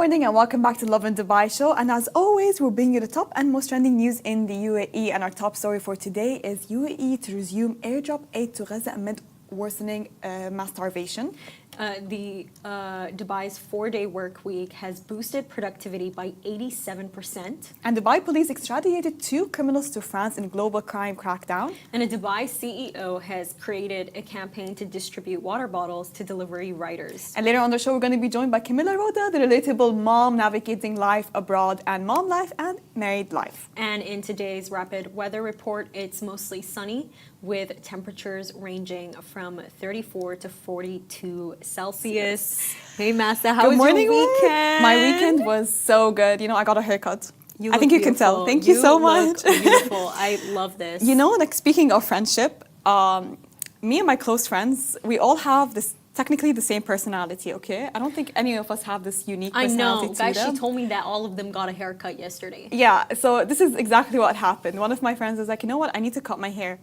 morning and welcome back to Lovin Dubai show. And as always, we're bringing you the top and most trending news in the UAE. And our top story for today is UAE to resume airdrop aid to Gaza amid worsening mass starvation. Dubai's 4-day work week has boosted productivity by 87%. And Dubai police extradited 2 criminals to France in global crime crackdown. And a Dubai CEO has created a campaign to distribute water bottles to delivery riders. And later on the show, we're going to be joined by Camilla, Rhuda, the relatable mom navigating life abroad and mom life and married life. And in today's rapid weather report, it's mostly sunny with temperatures ranging from 34 to 42 Celsius. Hey Massa, how was your weekend? My weekend was so good. You know, I got a haircut. I think you can tell. Thank you so much. Beautiful. I love this. You know, like speaking of friendship, me and my close friends, we all have this technically the same personality, okay? I don't think any of us have this unique personality. I know, guys, she told me that all of them got a haircut yesterday. Yeah, so this is exactly what happened. One of my friends was like, you know what, I need to cut my hair.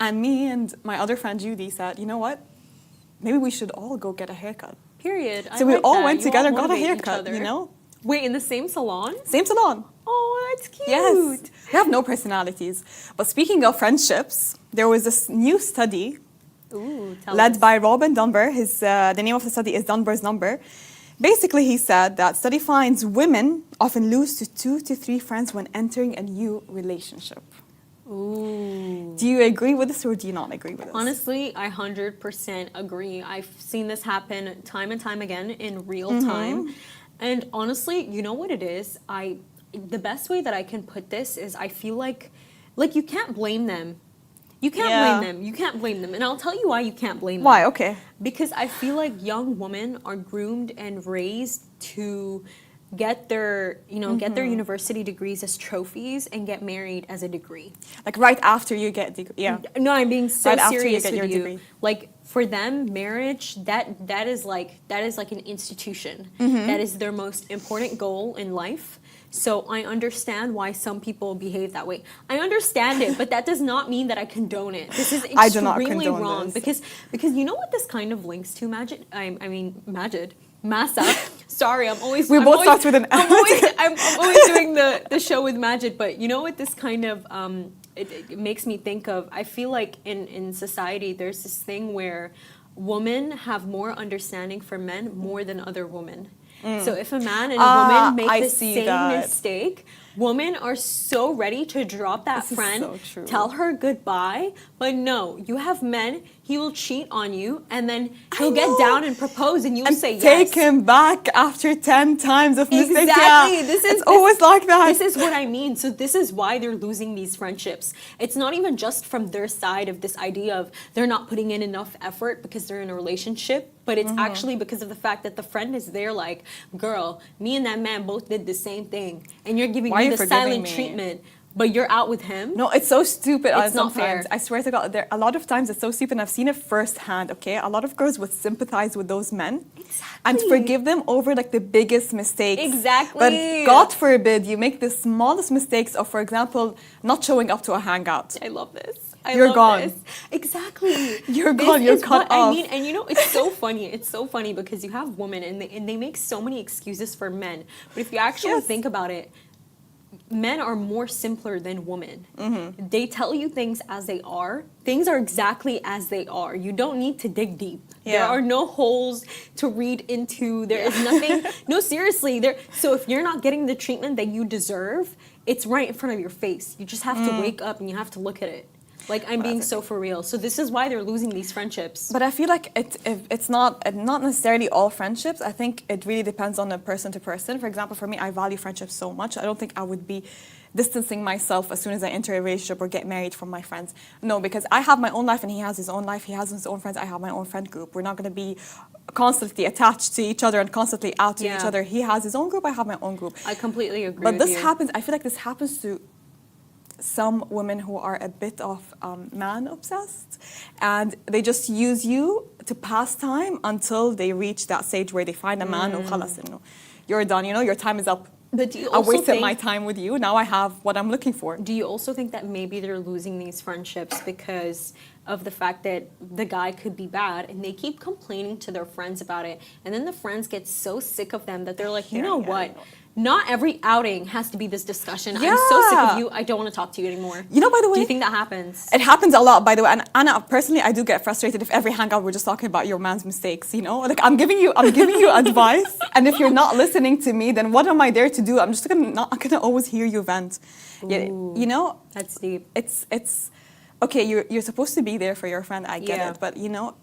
And me and my other friend Judy said, you know what, maybe we should all go get a haircut. Period. So we all went together and got a haircut, you know? Wait, in the same salon? Same salon. Oh, that's cute. Yes. We have no personalities. But speaking of friendships, there was this new study led by Robin Dunbar. The name of the study is Dunbar's Number. Basically, he said that study finds women often lose to 2 to 3 friends when entering a new relationship. Ooh. Do you agree with this or do you not agree with this? Honestly, I 100% agree. I've seen this happen time and time again in real time. And honestly, you know what it is? The best way that I can put this is I feel like you can't blame them. You can't blame them. You can't blame them. And I'll tell you why you can't blame them. Why? Okay. Because I feel like young women are groomed and raised to get their university degrees as trophies and get married as a degree. Like right after you get degree. Yeah. No, I'm being so right serious after you get with your you. degree. Like for them, marriage that is like an institution. That is their most important goal in life. So I understand why some people behave that way. I understand it, but that does not mean that I condone it. This is extremely wrong because you know what this kind of links to, Majid? Majid. Massa. Sorry, I'm always start with an I'm always doing the show with Majid, but you know what this kind of it makes me think of? I feel like in society there's this thing where women have more understanding for men more than other women. So if a man and a woman make the same mistake, women are so ready to drop that friend, tell her goodbye. But no, you have men, he will cheat on you and then he'll get down and propose and you'll say yes. Take him back after 10 times of mistake. Exactly. Yeah. It's always like that. This is what I mean. So this is why they're losing these friendships. It's not even just from their side of this idea of they're not putting in enough effort because they're in a relationship, but it's actually because of the fact that the friend is there like, girl, me and that man both did the same thing and you're giving me the silent treatment. But you're out with him? No, it's so stupid. It's not fair. I swear to God, a lot of times it's so stupid. And I've seen it firsthand, okay? A lot of girls would sympathize with those men and forgive them over like the biggest mistakes. Exactly. But God forbid you make the smallest mistakes of, for example, not showing up to a hangout. I love this. You're gone. This. Exactly. You're gone. You're cut off. I mean, and you know, it's so funny. It's so funny because you have women and they make so many excuses for men. But if you actually think about it, men are more simpler than women. They tell you things as they are. Things are exactly as they are. You don't need to dig deep. There are no holes to read into. There is nothing. No, seriously. So if you're not getting the treatment that you deserve, it's right in front of your face. You just have to wake up and you have to look at it. Like, I'm being so for real. So this is why they're losing these friendships. But I feel like it's not necessarily all friendships. I think it really depends on a person to person. For example, for me, I value friendships so much. I don't think I would be distancing myself as soon as I enter a relationship or get married from my friends. No, because I have my own life and he has his own life. He has his own friends. I have my own friend group. We're not going to be constantly attached to each other and constantly out to each other. He has his own group. I have my own group. I completely agree with you. But this happens, I feel like this happens to some women who are a bit of man obsessed and they just use you to pass time until they reach that stage where they find a man who khalas, you're done, your time is up. But do you I also wasted think, my time with you. Now I have what I'm looking for. do you also think that maybe they're losing these friendships because of the fact that the guy could be bad and they keep complaining to their friends about it, and then the friends get so sick of them that they're like, you know what? Not every outing has to be this discussion. I'm so sick of you. I don't want to talk to you anymore. You know, by the way, do you think that happens? It happens a lot, by the way. And Anna, personally, I do get frustrated if every hangout we're just talking about your man's mistakes. You know, like I'm giving you advice, and if you're not listening to me, then what am I there to do? I'm just not gonna always hear you vent. Yeah, you know, That's deep. It's okay. You're supposed to be there for your friend. I get Yeah. it, but you know,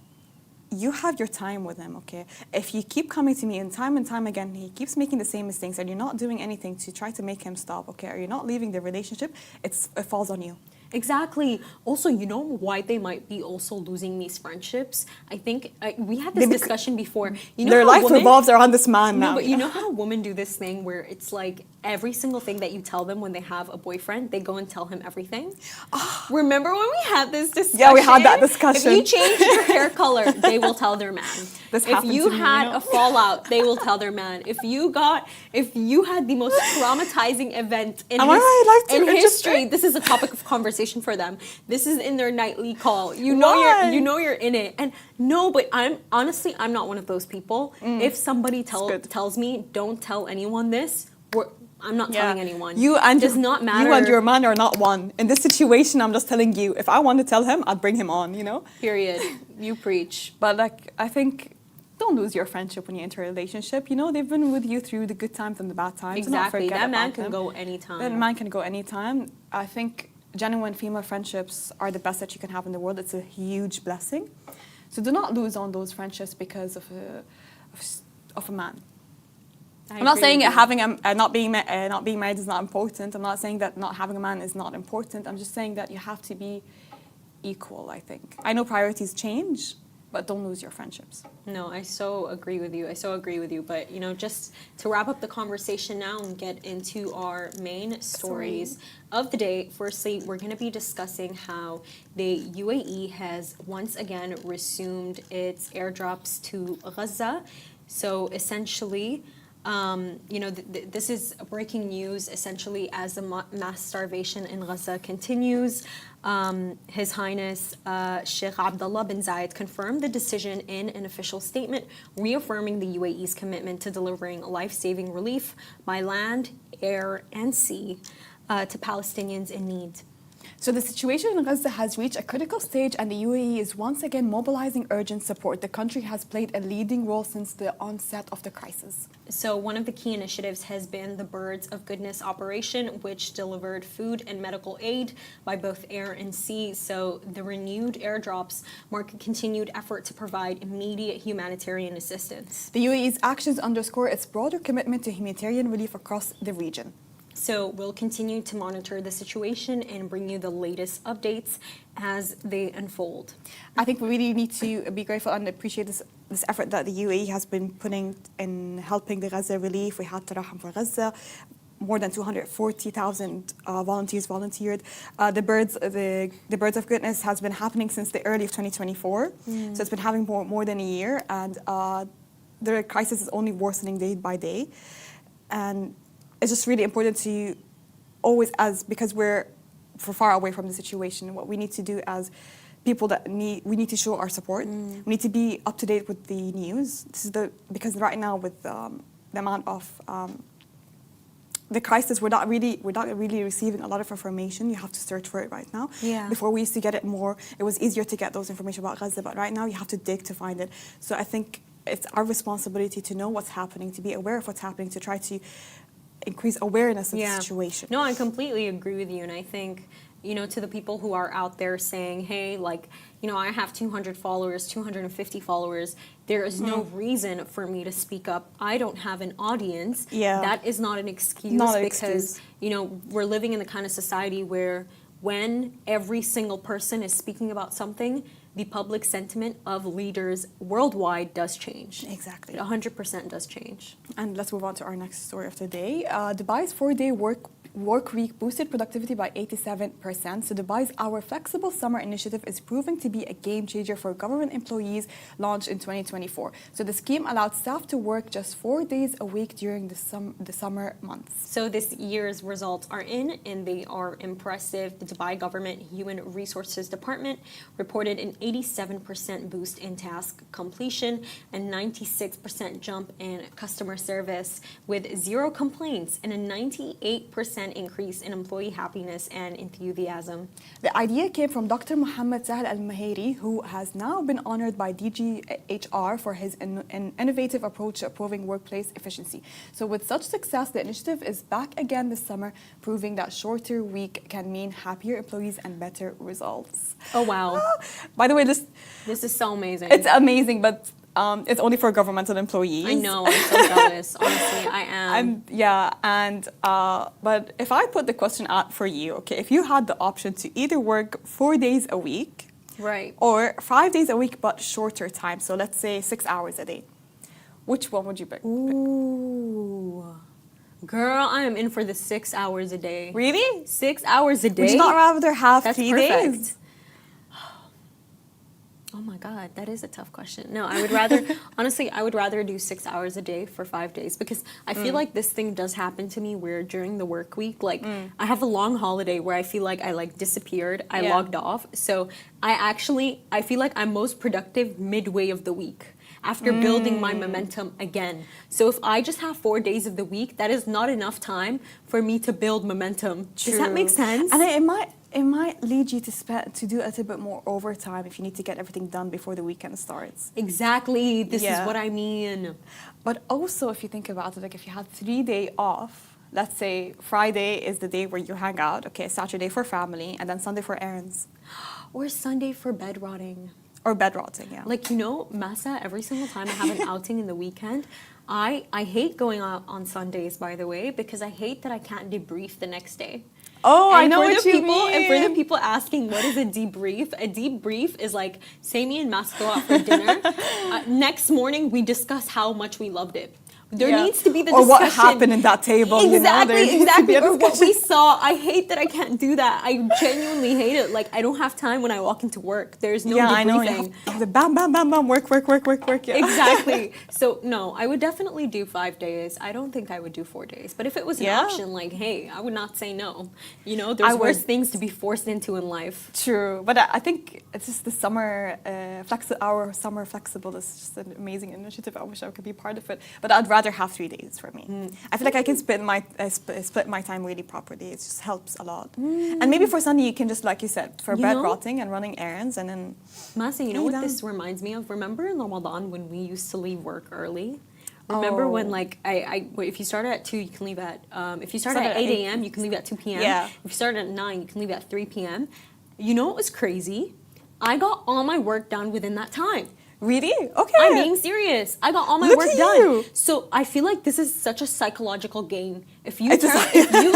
you have your time with him, okay? If you keep coming to me and time again, he keeps making the same mistakes and you're not doing anything to try to make him stop, okay? Or you're not leaving the relationship, it falls on you. Exactly. Also, you know why they might be also losing these friendships? I think we had this discussion before. You know, their how life women, revolves around this man no, now. but you know how women do this thing where it's like every single thing that you tell them when they have a boyfriend, they go and tell him everything. Remember when we had this discussion? Yeah, we had that discussion. If you change your hair color, they will tell their man. This if happened you to me, had you know? a fallout, they will tell their man. If you had the most traumatizing event in, Am I right? Like, in it's just- history, this is a topic of conversation for them. This is in their nightly call. You know you're in it. And no, but I'm not one of those people. If somebody tells me don't tell anyone this, I'm not telling anyone. It does not matter. You and your man are not one. In this situation, I'm just telling you, if I want to tell him, I'd bring him on, you know? Period. You preach. But like, I think don't lose your friendship when you enter a relationship. You know, they've been with you through the good times and the bad times. Do not Exactly. forget That man about can them. go anytime. That man can go anytime. I think genuine female friendships are the best that you can have in the world. It's a huge blessing. So do not lose on those friendships because of a man. I'm not saying having not being married is not important. I'm not saying that not having a man is not important. I'm just saying that you have to be equal, I think. I know priorities change, but don't lose your friendships. No, I so agree with you. But, you know, just to wrap up the conversation now and get into our main stories of the day, firstly, we're going to be discussing how the UAE has once again resumed its airdrops to Gaza. So essentially, you know, this is breaking news essentially as the mass starvation in Gaza continues. His Highness Sheikh Abdullah bin Zayed confirmed the decision in an official statement, reaffirming the UAE's commitment to delivering life-saving relief by land, air, and sea to Palestinians in need. So the situation in Gaza has reached a critical stage and the UAE is once again mobilizing urgent support. The country has played a leading role since the onset of the crisis. So one of the key initiatives has been the Birds of Goodness operation, which delivered food and medical aid by both air and sea. So the renewed airdrops mark a continued effort to provide immediate humanitarian assistance. The UAE's actions underscore its broader commitment to humanitarian relief across the region. So we'll continue to monitor the situation and bring you the latest updates as they unfold. I think we really need to be grateful and appreciate this effort that the UAE has been putting in helping the Gaza relief. We had Tarahum for Gaza. More than 240,000 volunteers volunteered. The Birds of Goodness has been happening since the early of 2024. So it's been having more than a year, and the crisis is only worsening day by day. And it's just really important to always, because we're far away from the situation, what we need to do as people we need to show our support. We need to be up to date with the news. Because right now with the amount of the crisis, we're not really receiving a lot of information. You have to search for it right now. Yeah. Before we used to get it more, it was easier to get those information about Gaza, but right now you have to dig to find it. So I think it's our responsibility to know what's happening, to be aware of what's happening, to try to increase awareness of the situation. No, I completely agree with you. And I think, you know, to the people who are out there saying, hey, like, you know, I have 200 followers, 250 followers. There is no reason for me to speak up. I don't have an audience. Yeah. That is not an excuse because, you know, we're living in the kind of society where when every single person is speaking about something, the public sentiment of leaders worldwide does change. Exactly. It 100% does change. And let's move on to our next story of the day. Dubai's 4-day Workweek boosted productivity by 87%. So Dubai's Our Flexible Summer Initiative is proving to be a game changer for government employees launched in 2024. So the scheme allowed staff to work just 4 days a week during the summer months. So this year's results are in, and they are impressive. The Dubai Government Human Resources Department reported an 87% boost in task completion and 96% jump in customer service with 0 complaints and a 98% increase in employee happiness and enthusiasm. The idea came from Dr. Mohammed Sahel Al-Mahiri, who has now been honored by DGHR for his innovative approach to improving workplace efficiency. So with such success, the initiative is back again this summer, proving that shorter week can mean happier employees and better results. Oh, wow. By the way, this is so amazing. It's amazing, but it's only for governmental employees. I know, I'm so jealous. Honestly, I am. But if I put the question out for you, okay, if you had the option to either work 4 days a week, right, or 5 days a week but shorter time, so let's say 6 hours a day, which one would you pick? Ooh. Girl, I am in for the 6 hours a day. Really? 6 hours a day? Would you not rather have That's 3 perfect. days? Oh my God, that is a tough question. No, I would rather, honestly, I would rather do 6 hours a day for 5 days because I feel like this thing does happen to me where during the work week, like I have a long holiday where I feel like I like disappeared, I logged off. So I feel like I'm most productive midway of the week after building my momentum again. So if I just have 4 days of the week, that is not enough time for me to build momentum. True. Does that make sense? And it might lead you to do a little bit more overtime if you need to get everything done before the weekend starts. Exactly. This is what I mean. But also, if you think about it, like if you had 3 days off, let's say Friday is the day where you hang out, okay, Saturday for family, and then Sunday for errands. Or Sunday for bed rotting. Or bed rotting, yeah. Like, you know, Masa, every single time I have an outing in the weekend, I hate going out on Sundays, by the way, because I hate that I can't debrief the next day. Oh, and I know what you mean. And for the people asking, what is a debrief is like, say me and Mas go out for dinner. Next morning, we discuss how much we loved it. There needs to be the discussion. Or what happened in that table. Exactly. Or what we saw. I hate that I can't do that. I genuinely hate it. Like, I don't have time when I walk into work. There's no debriefing. I know. You have the bam, bam, bam, bam, work. Yeah. Exactly. So, no, I would definitely do 5 days. I don't think I would do 4 days. But if it was an option, like, hey, I would not say no. You know, there's worse things to be forced into in life. True. But I think it's just the summer, our summer flexible is just an amazing initiative. I wish I could be part of it. But I'd rather have 3 days for me. I feel like I can split my time really properly. It just helps a lot. And maybe for Sunday you can just, like you said, for bed rotting and running errands, and then. Masi, you know what this reminds me of? Remember in Ramadan when we used to leave work early? Remember when, like, if you start at 2, you can leave at, if you start at 8 a.m., you can leave at 2 p.m. Yeah. If you start at 9, you can leave at 3 p.m. You know what was crazy? I got all my work done within that time. Really? Okay. I'm being serious. I got all my work done. So I feel like this is such a psychological game. If you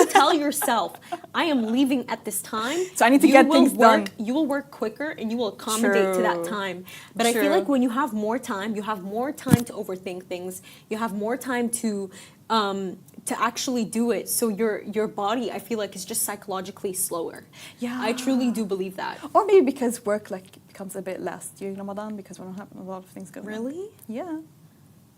tell yourself, I am leaving at this time, so I need to get things done. You will work quicker and you will accommodate to that time. But I feel like when you have more time, you have more time to overthink things. You have more time to actually do it. So your body, I feel like, is just psychologically slower. Yeah. I truly do believe that. Or maybe because work becomes a bit less during Ramadan because we don't have a lot of things going on. Really? Yeah.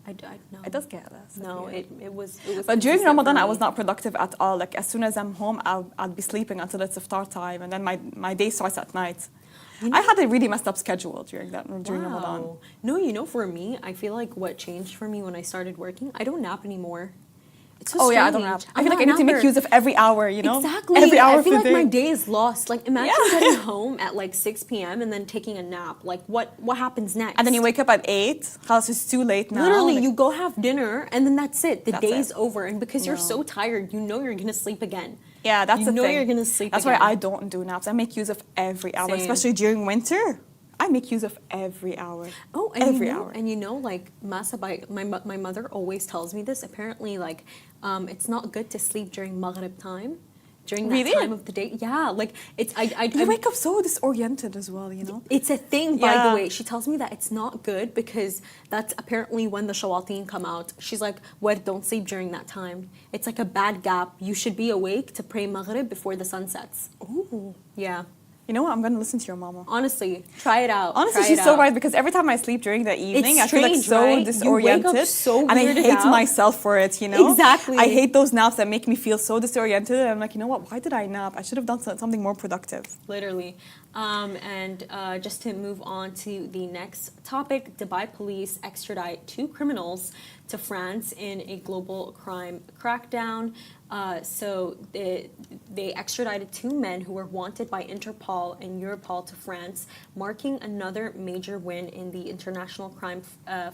I know. It does get less. No, it was. But during Ramadan, I was not productive at all. Like, as soon as I'm home, I'll be sleeping until it's iftar time, and then my day starts at night. I had a really messed up schedule during Ramadan. No, you know, for me, I feel like what changed for me when I started working, I don't nap anymore. It's so strange. I don't nap. I feel like I need to make use of every hour, you know? Exactly. Every hour I feel of the like day. my day is lost. Like, imagine getting home at like 6 p.m. and then taking a nap. Like, what happens next? And then you wake up at 8. House is too late now. Literally, you go have dinner and then that's it. The day's over. And because you're so tired, you know you're going to sleep again. Yeah, that's the thing. You know you're going to sleep That's again. why I don't do naps. I make use of every hour, especially during winter. I make use of every hour. Oh, and every hour. And you know, like, Masa, my mother always tells me this. Apparently, like, it's not good to sleep during Maghrib time during that Really? time of the day. Yeah, like it's You wake up so disoriented as well, you know? it's a thing, by Yeah. the way. She tells me that it's not good because that's apparently when the shayateen come out. She's like, "What? Don't sleep during that time. It's like a bad gap. You should be awake to pray maghrib before the sun sets." Ooh. Yeah. You know what? I'm going to listen to your mama. Honestly, try it out. Honestly, Try she's it so out. right because every time I sleep during the evening, I feel like strange, so right? You wake disoriented. up so and I weirded hate out. myself for it, you know? Exactly. I hate those naps that make me feel so disoriented. And I'm like, you know what? Why did I nap? I should have done something more productive. Literally. Just to move on to the next topic, Dubai police extradite 2 criminals to France in a global crime crackdown. So they extradited 2 men who were wanted by Interpol and Europol to France, marking another major win in the international crime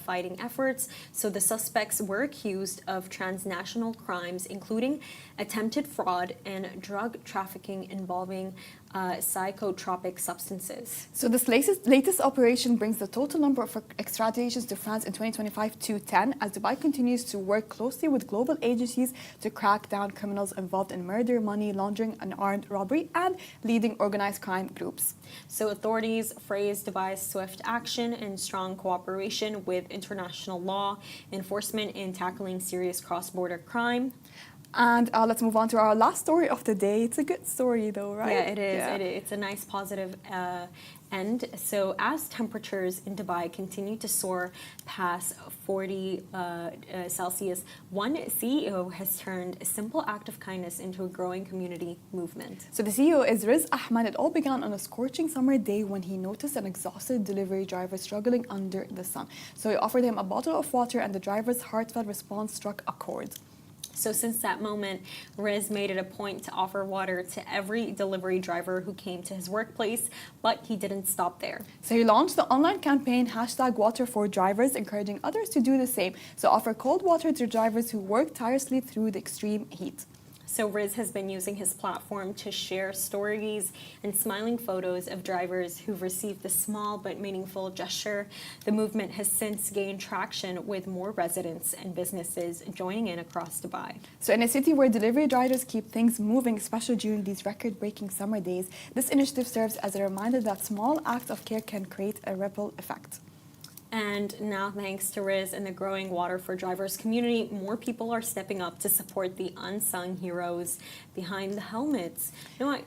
fighting efforts. So the suspects were accused of transnational crimes, including attempted fraud and drug trafficking involving psychotropic substances. So this latest operation brings the total number of extraditions to France in 2025 to 10 as Dubai continues to work closely with global agencies to crack down criminals involved in murder, money laundering, and armed robbery, and leading organized crime groups. So authorities praised Dubai's swift action and strong cooperation with international law enforcement in tackling serious cross-border crime. And let's move on to our last story of the day. It's a good story though, right? Yeah, it is. It's a nice positive end. So as temperatures in Dubai continue to soar past 40 Celsius, one CEO has turned a simple act of kindness into a growing community movement. So the CEO is Riz Ahmed. It all began on a scorching summer day when he noticed an exhausted delivery driver struggling under the sun. So he offered him a bottle of water and the driver's heartfelt response struck a chord. So since that moment, Riz made it a point to offer water to every delivery driver who came to his workplace, but he didn't stop there. So he launched the online campaign #WaterForDrivers, encouraging others to do the same. So offer cold water to drivers who work tirelessly through the extreme heat. So Riz has been using his platform to share stories and smiling photos of drivers who've received the small but meaningful gesture. The movement has since gained traction with more residents and businesses joining in across Dubai. So in a city where delivery drivers keep things moving, especially during these record-breaking summer days, this initiative serves as a reminder that small acts of care can create a ripple effect. And now, thanks to Riz and the growing Water for Drivers community, more people are stepping up to support the unsung heroes behind the helmets. You know,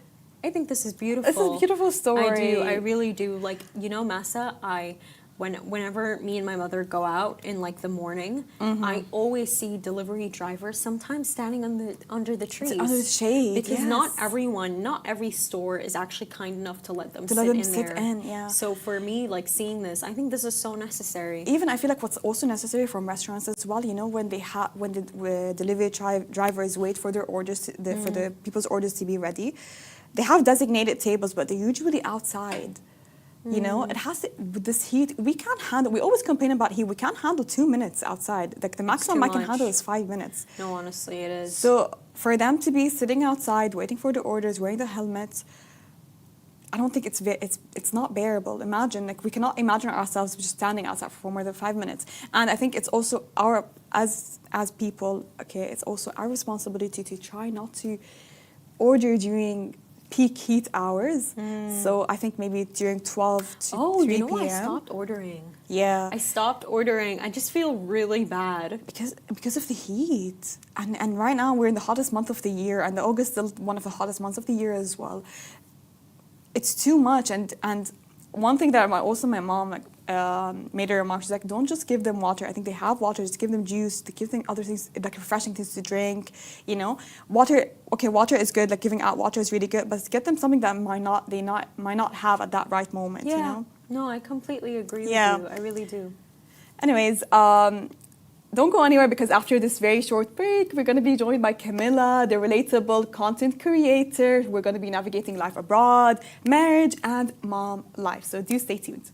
I think this is beautiful. It's a beautiful story. I do. I really do. Like, you know, Massa, whenever me and my mother go out in like the morning, I always see delivery drivers sometimes standing under the trees. Under the shade, because yes. not every store is actually kind enough to let them sit sit in. Yeah. So for me, like seeing this, I think this is so necessary. Even I feel like what's also necessary from restaurants as well, you know, when the delivery drivers wait for their orders, for the people's orders to be ready, they have designated tables, but they're usually outside. You know, it has to, with this heat, we can't handle, we always complain about heat, we can't handle 2 minutes outside. Like the maximum I can handle is 5 minutes. No, honestly, it is. So for them to be sitting outside, waiting for the orders, wearing the helmets, I don't think it's not bearable. Imagine, like we cannot imagine ourselves just standing outside for more than 5 minutes. And I think it's also as people, okay, it's also our responsibility to try not to order during peak heat hours. So I think maybe during 12 to 3 you know p.m. what? I stopped ordering. Yeah. I stopped ordering. I just feel really bad. Because of the heat. And right now we're in the hottest month of the year, and August is one of the hottest months of the year as well. It's too much. And one thing that my mom made a remark, she's like, don't just give them water. I think they have water, just give them juice, to give them other things, like refreshing things to drink, you know. Water is good, like giving out water is really good, but get them something that might not have at that right moment, you know. No, I completely agree with you. I really do. Anyways, don't go anywhere, because after this very short break, we're going to be joined by Camilla, the Relatable content creator. We're going to be navigating life abroad, marriage, and mom life. So do stay tuned.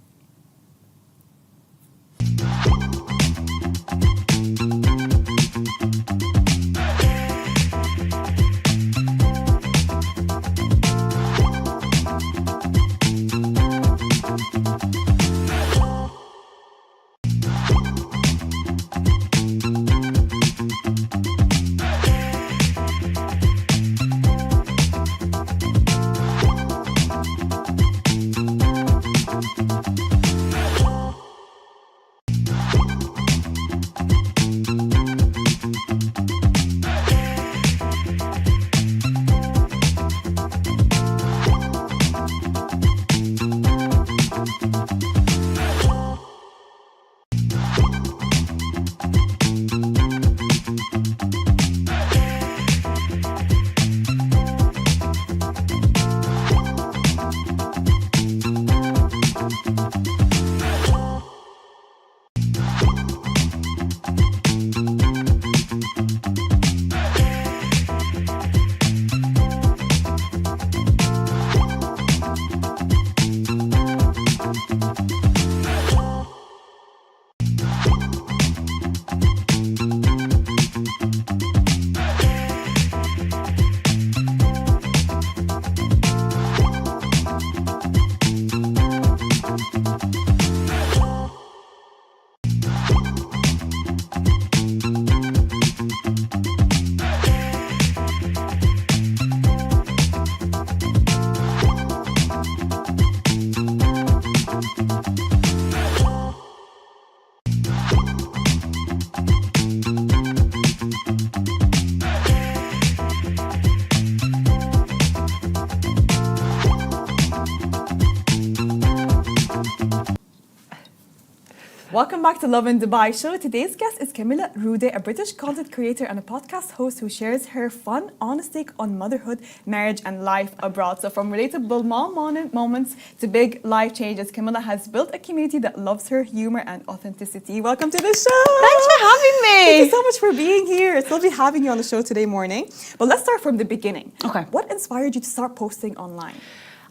Welcome back to Lovin Dubai show. Today's guest is Camilla, Rhuda, a British content creator and a podcast host who shares her fun, honest take on motherhood, marriage, and life abroad. So from relatable mom moments to big life changes, Camilla has built a community that loves her humor and authenticity. Welcome to the show. Thanks for having me. Thank you so much for being here. It's lovely having you on the show today morning. But let's start from the beginning. Okay. What inspired you to start posting online?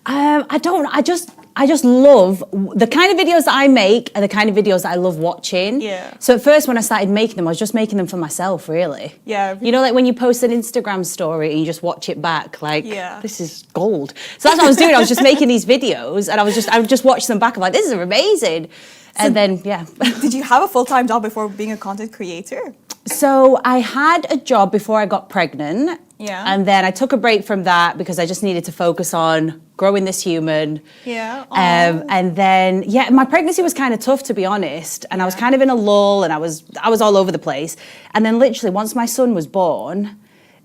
I just love the kind of videos that I make and the kind of videos that I love watching. Yeah. So at first when I started making them, I was just making them for myself, really. Yeah. You know, like when you post an Instagram story and you just watch it back, like, Yeah. this is gold. So that's what I was doing. I was just making these videos and I would just watch them back. I'm like, this is amazing. And then, yeah. Did you have a full-time job before being a content creator? So I had a job before I got pregnant. Yeah. And then I took a break from that because I just needed to focus on growing this human. Yeah. And then, yeah, my pregnancy was kind of tough, to be honest. And I was kind of in a lull and I was all over the place. And then literally once my son was born,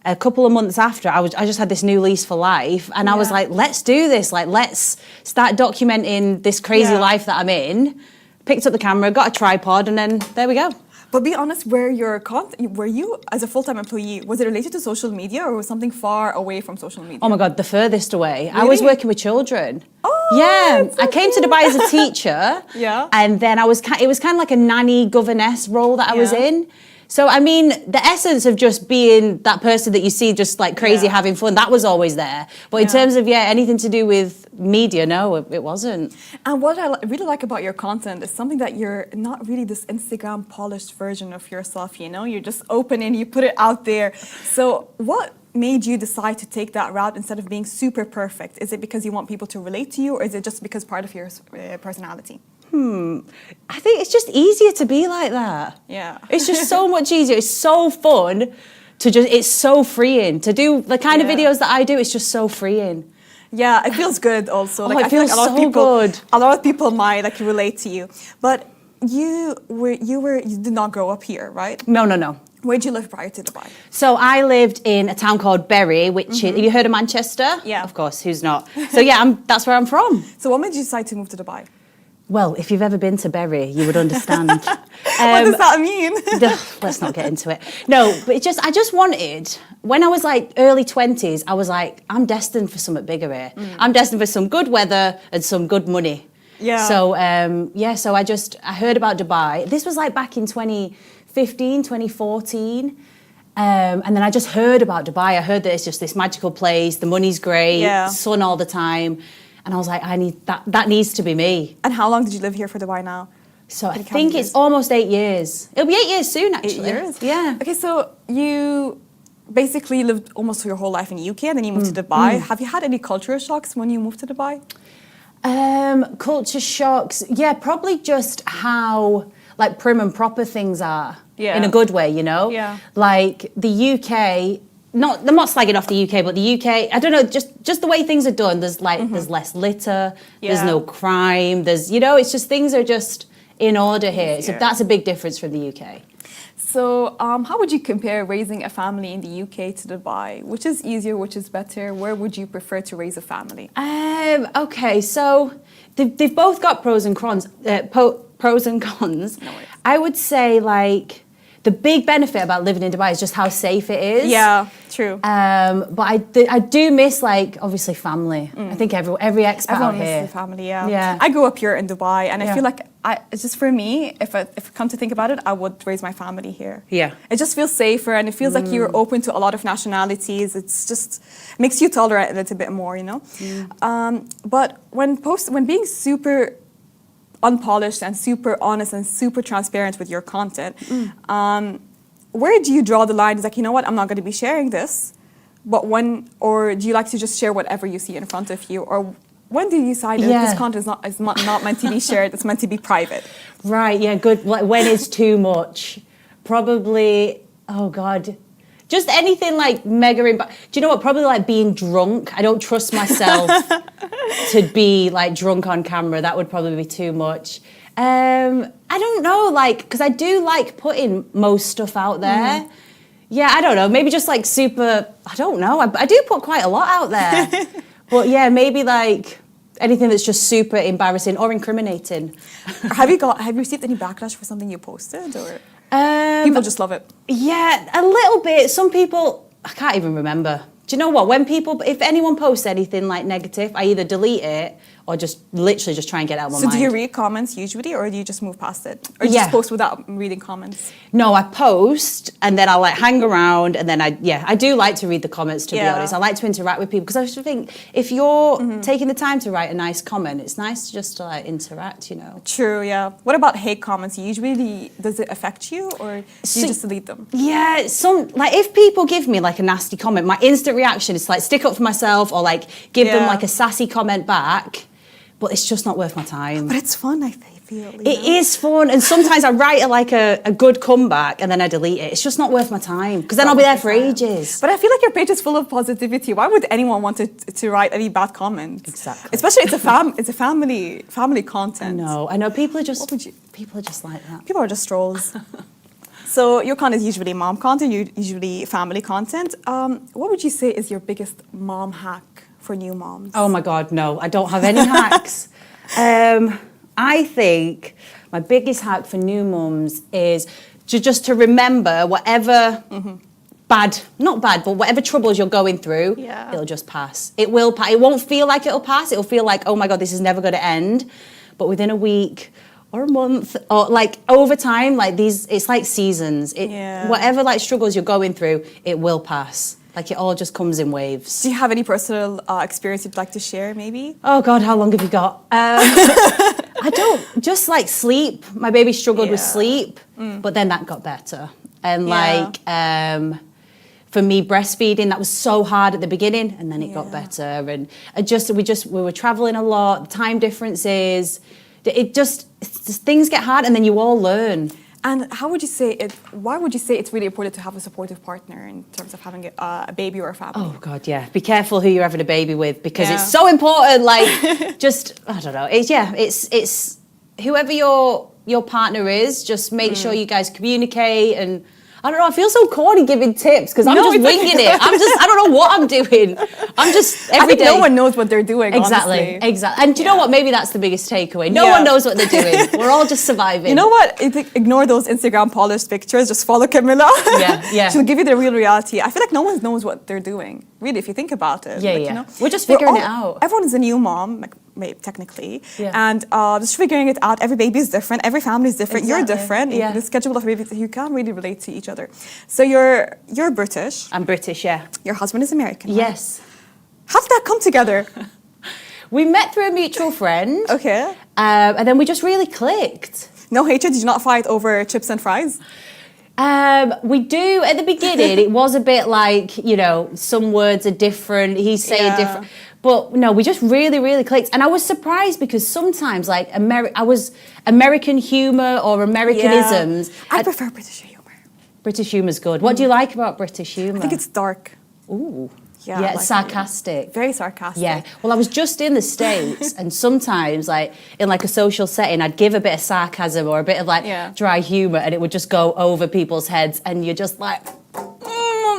a couple of months after, I just had this new lease for life. And I was like, let's do this. Like, let's start documenting this crazy life that I'm in. Picked up the camera, got a tripod, and then there we go. But be honest, were you as a full-time employee, was it related to social media or was something far away from social media? Oh my God, the furthest away. I Really? was working with children. Oh, yeah. that's so I came to Dubai as a teacher. Yeah. And then it was kind of like a nanny governess role that I was Yeah. in. So, I mean, the essence of just being that person that you see just like crazy having fun, that was always there. But in terms of, anything to do with media, no, it wasn't. And what I really like about your content is something that you're not really this Instagram polished version of yourself, you know? You're just open and you put it out there. So what made you decide to take that route instead of being super perfect? Is it because you want people to relate to you or is it just because part of your personality? I think it's just easier to be like that. Yeah. It's just so much easier. It's so fun it's so freeing to do the kind of videos that I do. It's just so freeing. Yeah, it feels good also. It I feel feels like so good. A lot of people might relate to you. But you did not grow up here, right? No. Where did you live prior to Dubai? So I lived in a town called Bury, which is, you heard of Manchester? Yeah. Of course, who's not? So yeah, that's where I'm from. So what made you decide to move to Dubai? Well, if you've ever been to Bury, you would understand. What does that mean? Let's not get into it. No, but I just wanted, when I was like early 20s, I was like, I'm destined for something bigger here. I'm destined for some good weather and some good money. Yeah. So, so I heard about Dubai. This was like back in 2015, 2014. And then I just heard about Dubai. I heard that it's just this magical place. The money's great, sun all the time. And I was like, I need that needs to be me. And how long did you live here for Dubai now? So I think it's almost 8 years. It'll be 8 years soon, actually. 8 years? Yeah. Okay, so you basically lived almost your whole life in the UK and then you moved to Dubai. Have you had any cultural shocks when you moved to Dubai? Culture shocks. Yeah, probably just how like prim and proper things are. Yeah. In a good way, you know? Yeah. Like the UK, I'm not slagging off the UK, but the UK, I don't know, just the way things are done. There's like there's less litter, there's no crime, it's just things are just in order here. So that's a big difference from the UK. So how would you compare raising a family in the UK to Dubai? Which is easier, which is better? Where would you prefer to raise a family? Okay, so they've both got pros and cons. Pros and cons. No worries. I would say like the big benefit about living in Dubai is just how safe it is. Yeah, true. But I do miss like obviously family. I think every expat Everyone out here. misses family, yeah. Yeah. I grew up here in Dubai and I Yeah. feel like it's just for me, if I come to think about it, I would raise my family here. Yeah. It just feels safer and it feels like you're open to a lot of nationalities. It's just makes you tolerate a little bit more, you know? But when being super unpolished and super honest and super transparent with your content, where do you draw the line? It's like, you know what, I'm not going to be sharing this, but or do you like to just share whatever you see in front of you? Or when do you decide that this content is not meant to be shared, it's meant to be private? Right, yeah, good. Like when it's too much, probably, oh God, just anything like mega do you know what, probably like being drunk. I don't trust myself to be like drunk on camera. That would probably be too much. I don't know, like, because I do like putting most stuff out there. Yeah, I don't know, maybe just like super, I don't know. I do put quite a lot out there. But yeah, maybe like Anything that's just super embarrassing or incriminating. Have you received any backlash for something you posted, or people just love it? Yeah, a little bit. Some people, I can't even remember. Do you know what? If anyone posts anything like negative, I either delete it or just literally just try and get it out of my mind. So do you read comments usually, or do you just move past it? Or you just post without reading comments? No, I post and then I like hang around, and then I do like to read the comments, to be honest. I like to interact with people because I just think if you're taking the time to write a nice comment, it's nice just to like interact, you know. True, yeah. What about hate comments? Usually, does it affect you, or do you just delete them? Yeah, like if people give me like a nasty comment, my instant reaction is to like stick up for myself or like give them like a sassy comment back. But it's just not worth my time. But it's fun, I feel. It is fun. And sometimes I write a good comeback and then I delete it. It's just not worth my time because then I'll be there for ages. But I feel like your page is full of positivity. Why would anyone want to write any bad comments? Exactly. Especially it's a family content. I know. People are just like that. People are just trolls. So your content is usually mom content, usually family content. What would you say is your biggest mom hack for new moms? Oh my God, no, I don't have any hacks. I think my biggest hack for new mums is just to remember whatever but whatever troubles you're going through, it'll just pass. It will pass. It won't feel like it'll pass. It'll feel like, oh my God, this is never going to end. But within a week or a month or like over time, like it's like seasons. Whatever like struggles you're going through, it will pass. Like it all just comes in waves. Do you have any personal experience you'd like to share, maybe? Oh God, how long have you got? I don't, just like sleep. My baby struggled with sleep, but then that got better. And for me, breastfeeding, that was so hard at the beginning, and then it got better. And we were traveling a lot, time differences. Things get hard, and then you all learn. And why would you say it's really important to have a supportive partner in terms of having a baby or a family? Oh God, yeah. Be careful who you're having a baby with because it's so important. Like, I don't know. It's whoever your partner is. Just make sure you guys communicate and. I don't know, I feel so corny giving tips because I'm just winging it. I don't know what I'm doing. I'm just every day. No one knows what they're doing, Exactly. honestly. And do you know what? Maybe that's the biggest takeaway. No one knows what they're doing. We're all just surviving. You know what? Ignore those Instagram polished pictures. Just follow Camilla. Yeah. She'll give you the real reality. I feel like no one knows what they're doing, really, if you think about it. Yeah. You know, we're just figuring it out. Everyone is a new mom, like, maybe technically, and just figuring it out. Every baby is different. Every family is different. You're different. The schedule of babies, you can't really relate to each other. So you're British. I'm British, yeah. Your husband is American. Right? Yes. How did that come together? We met through a mutual friend. Okay. And then we just really clicked. No hatred? Did you not fight over chips and fries? We do at the beginning. It was a bit like, you know, some words are different. He's saying different. But no, we just really, really clicked. And I was surprised because sometimes, like, American humour or Americanisms. I prefer British humour. British humour's good. What do you like about British humour? I think it's dark. Ooh. Yeah, it's like sarcastic. Very sarcastic. Yeah. Well, I was just in the States, and sometimes, like, in like a social setting, I'd give a bit of sarcasm or a bit of like dry humour, and it would just go over people's heads, and you're just like,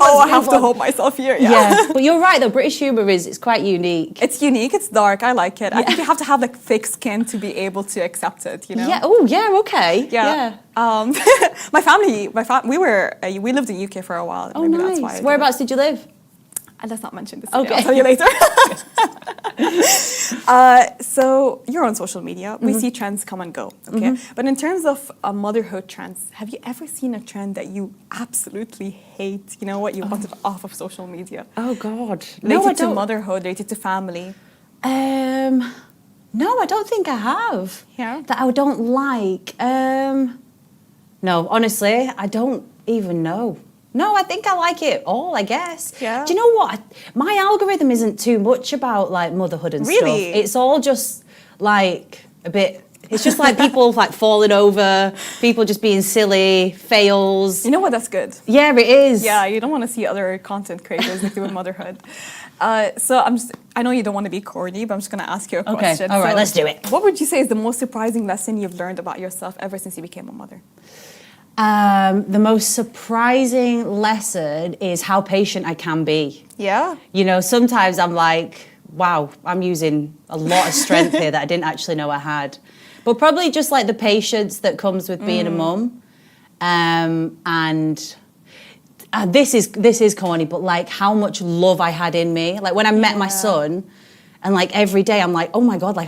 I have to hold myself here. Yeah. But you're right, though. British humour it's quite unique. It's unique. It's dark. I like it. I think you have to have like thick skin to be able to accept it. You know. Yeah. Oh, yeah. Okay. Yeah. My family. We lived in UK for a while. Oh, maybe nice. That's why. Whereabouts did you live? Let's not mention this. Okay. I'll tell you later. So you're on social media. We see trends come and go. Okay. But in terms of motherhood trends, have you ever seen a trend that you absolutely hate? You know what? You wanted off of social media. Oh God. Related to motherhood, related to family. No, I don't think I have. Yeah. That I don't like. No, honestly, I don't even know. No, I think I like it all, I guess. Yeah. Do you know what? My algorithm isn't too much about like motherhood and stuff. Really? It's all just like a bit. It's just like people like falling over, people just being silly, fails. You know what? That's good. Yeah, it is. Yeah, you don't want to see other content creators like doing motherhood. So I know you don't want to be corny, but I'm just going to ask you a question. All right, let's do it. What would you say is the most surprising lesson you've learned about yourself ever since you became a mother? The most surprising lesson is how patient I can be. Yeah. You know, sometimes I'm like, wow, I'm using a lot of strength here that I didn't actually know I had. But probably just like the patience that comes with being a mum. And this is corny, but like how much love I had in me. Like when I met my son, and like every day I'm like, oh my God, like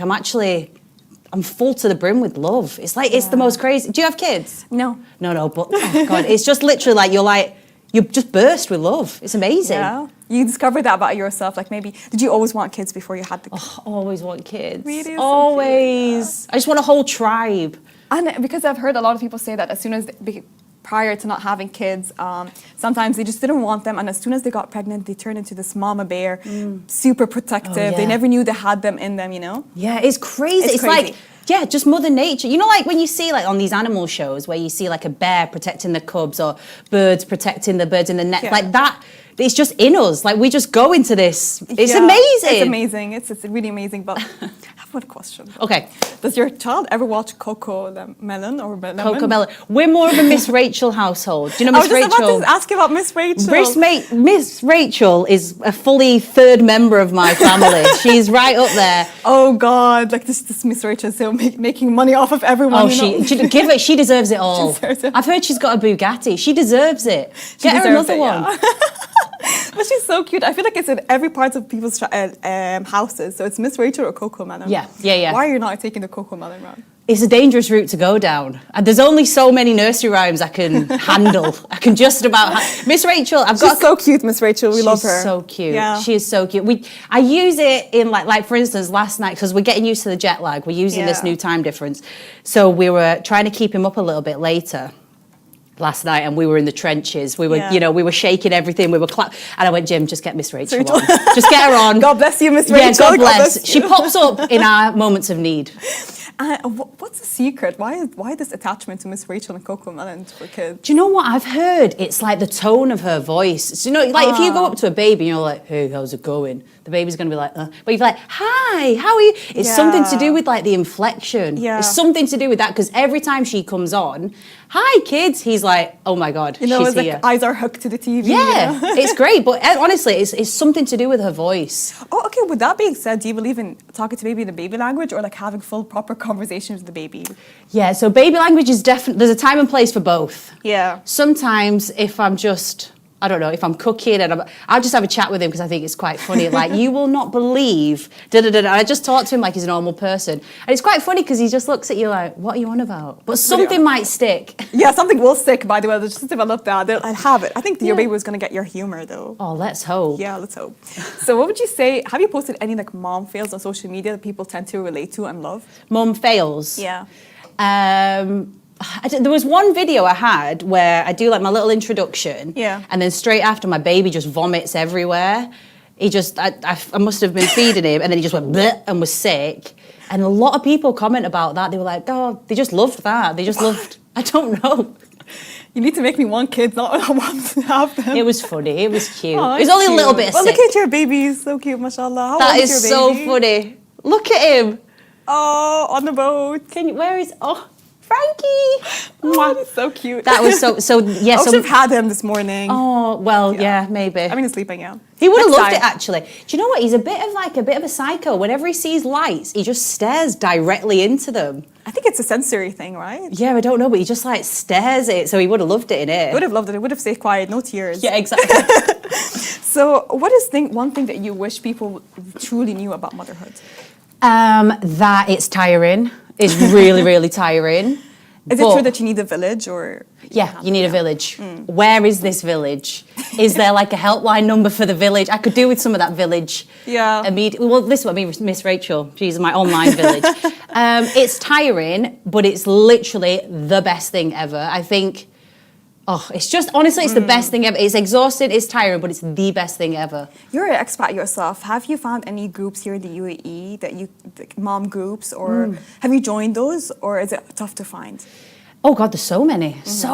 I'm full to the brim with love. It's like, it's the most crazy. Do you have kids? No. No, but oh God, it's just literally like, you just burst with love. It's amazing. Yeah. You discovered that about yourself. Like maybe, did you always want kids before you had the kids? Oh, I always want kids. Really? So Always. cute, I just want a whole tribe. And because I've heard a lot of people say that as soon as prior to not having kids, sometimes they just didn't want them, and as soon as they got pregnant, they turned into this mama bear, super protective. Oh, yeah. They never knew they had them in them, you know? Yeah, it's crazy. It's crazy. like, yeah, just Mother Nature. You know, like when you see like on these animal shows where you see like a bear protecting the cubs or birds protecting the birds in the net, like that. It's just in us. Like we just go into this. It's amazing. It's amazing. It's really amazing. But I have one question. Okay. Does your child ever watch Coco Melon or Lemon? Coco Melon. We're more of a Miss Rachel household. Do you know Miss Rachel? I was just about to ask you about Miss Rachel. Miss Rachel is a fully third member of my family. She's right up there. Oh God! Like this Miss Rachel is still making money off of everyone. Oh, she deserves it all. She deserves it. I've heard she's got a Bugatti. She deserves it. Get her another one. Yeah. But she's so cute. I feel like it's in every part of people's houses. So it's Miss Rachel or Coco Melon. Yeah. Why are you not taking the Coco Melon route? It's a dangerous route to go down. And there's only so many nursery rhymes I can handle. I can just about... Miss Rachel, She's so cute, Miss Rachel. We love her. She's so cute. Yeah. She is so cute. I use it in like for instance, last night, because we're getting used to the jet lag. We're using this new time difference. So we were trying to keep him up a little bit later last night, and we were in the trenches. We were, we were shaking everything. We were and I went, Jim, just get Miss Rachel on. Just get her on. God bless you, Miss Rachel. Yeah, God bless. She pops up in our moments of need. What's the secret? Why this attachment to Miss Rachel and Coco Melon for kids? Do you know what I've heard? It's like the tone of her voice. So, like if you go up to a baby and you're like, "Hey, how's it going?" The baby's going to be like, But you're like, "Hi, how are you?" It's something to do with like the inflection. Yeah. It's something to do with that, because every time she comes on, "Hi, kids," he's like, "Oh my God, she's it's here." like eyes are hooked to the TV. Yeah, it's great. But honestly, it's something to do with her voice. Oh, okay. With that being said, do you believe in talking to baby in the baby language, or like having full proper conversations with the baby? Yeah, so baby language is definitely, there's a time and place for both. Yeah. Sometimes if I'm just, I don't know, if I'm cooking and I'll just have a chat with him because I think it's quite funny. Like, you will not believe, da-da-da-da. I just talk to him like he's a normal person. And it's quite funny because he just looks at you like, what are you on about? But something might stick. Yeah, something will stick, by the way. They'll just develop that. I'll have it. I think your baby was going to get your humor, though. Oh, let's hope. Yeah, let's hope. So what would you say, have you posted any like mom fails on social media that people tend to relate to and love? Mum fails? Yeah. There was one video I had where I do like my little introduction, and then straight after my baby just vomits everywhere. He just, I must have been feeding him, and then he just went bleh and was sick. And a lot of people comment about that. They were like, oh, they just loved that. They just loved, I don't know. You need to make me want kids, not want to have them. It was funny. It was cute. Oh, it was only a little bit of sick. Look at your baby. He's so cute, mashallah. How that old is your so baby? funny. Look at him. Oh, on the boat. Where is, Frankie. Oh, he's so cute. That was so yeah. I should have had him this morning. Oh, well, yeah, maybe. I mean, he's sleeping, yeah. He would have loved it, actually. Do you know what? He's a bit of a psycho. Whenever he sees lights, he just stares directly into them. I think it's a sensory thing, right? Yeah, I don't know, but he just like stares at it. So he would have loved it in it. Would have loved it. He would have stayed quiet, no tears. Yeah, exactly. So, what is one thing that you wish people truly knew about motherhood? That it's tiring. It's really, really tiring. Is it true that you need a village, or? Yeah, you need a village. Where is this village? Is there like a helpline number for the village? I could do with some of that village. Yeah. Immediately. Well, this is what I mean, Miss Rachel. She's my online village. It's tiring, but it's literally the best thing ever. I think, it's just, honestly, it's the best thing ever. It's exhausting, it's tiring, but it's the best thing ever. You're an expat yourself. Have you found any groups here in the UAE like mom groups, or have you joined those, or is it tough to find? Oh God, there's so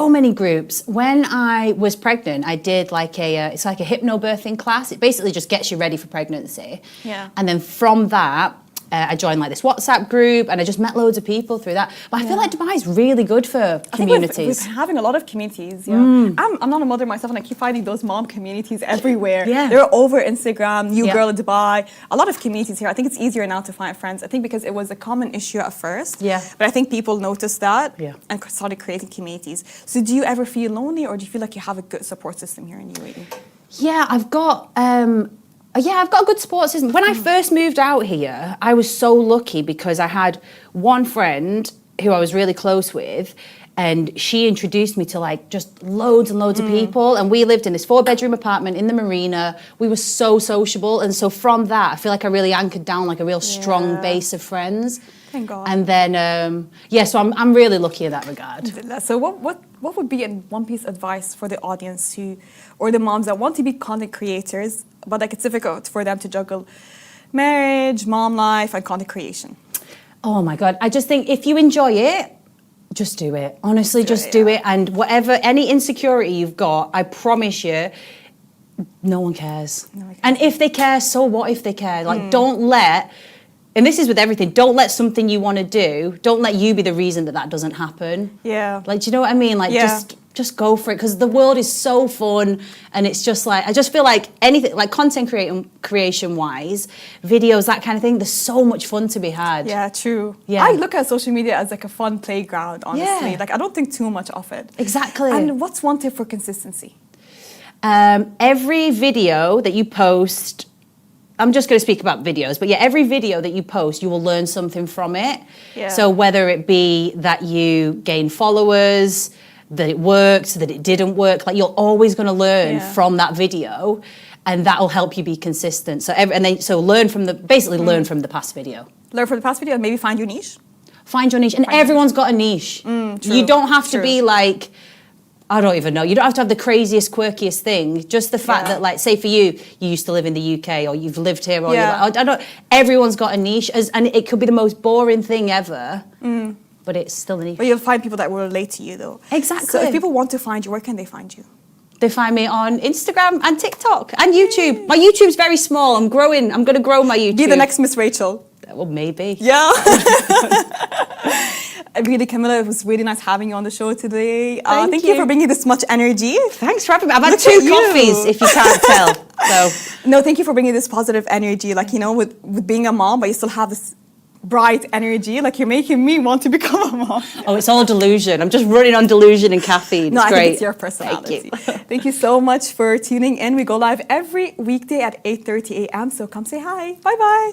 many groups. When I was pregnant, I did like it's like a hypnobirthing class. It basically just gets you ready for pregnancy. Yeah. And then from that, I joined like this WhatsApp group, and I just met loads of people through that. But I feel like Dubai is really good for communities. We're having a lot of communities. Yeah, I'm not a mother myself, and I keep finding those mom communities everywhere. Yeah. They're over Instagram. New Yeah. girl in Dubai. A lot of communities here. I think it's easier now to find friends. I think because it was a common issue at first. Yeah. But I think people noticed that Yeah. and started creating communities. So do you ever feel lonely, or do you feel like you have a good support system here in UAE? Yeah, I've got a good support system. When I first moved out here, I was so lucky because I had one friend who I was really close with, and she introduced me to like just loads and loads of people, and we lived in this 4-bedroom apartment in the marina. We were so sociable, and so from that, I feel like I really anchored down like a real strong base of friends. Thank God. And then so I'm really lucky in that regard. So what would be one piece of advice for the audience or the moms that want to be content creators, but like it's difficult for them to juggle marriage, mom life, and content creation? Oh my God. I just think if you enjoy it, just do it. Honestly, just do it. And whatever, any insecurity you've got, I promise you, no one cares. And if they care, so what if they care? Like, don't let, and this is with everything, don't let something you want to do, don't let you be the reason that doesn't happen. Yeah. Like, do you know what I mean? Like, just go for it, because the world is so fun, and it's just like, I just feel like anything, like content creation wise, videos, that kind of thing, there's so much fun to be had. Yeah, true. Yeah. I look at social media as like a fun playground, honestly. Yeah. Like I don't think too much of it. Exactly. And what's one tip for consistency? Every video that you post, I'm just going to speak about videos, but yeah, every video that you post, you will learn something from it. Yeah. So whether it be that you gain followers, that it worked, that it didn't work, like you're always going to learn from that video, and that will help you be consistent. So learn from learn from the past video. Learn from the past video and maybe find your niche. Find your niche, and everyone's got a niche. True, You don't have to true. be like, I don't even know. You don't have to have the craziest, quirkiest thing. Just the fact that, like, say for you, you used to live in the UK, or you've lived here, or I don't. Everyone's got a niche, and it could be the most boring thing ever, but it's still a niche. But you'll find people that will relate to you, though. Exactly. So if people want to find you, where can they find you? They find me on Instagram and TikTok and YouTube. My YouTube's very small. I'm growing. I'm going to grow my YouTube. Be the next Miss Rachel. Well, maybe. Yeah. Really, Camilla, it was really nice having you on the show today. Thank you for bringing this much energy. Thanks for having me. I've had Look 2 at you. coffees, if you can't tell. So No, thank you for bringing this positive energy. Like, you know, with being a mom, but you still have this bright energy. Like, you're making me want to become a mom. Oh, it's all delusion. I'm just running on delusion and caffeine. No, It's I great. think it's your personality. Thank you. Thank you so much for tuning in. We go live every weekday at 8:30 a.m. So come say hi. Bye-bye.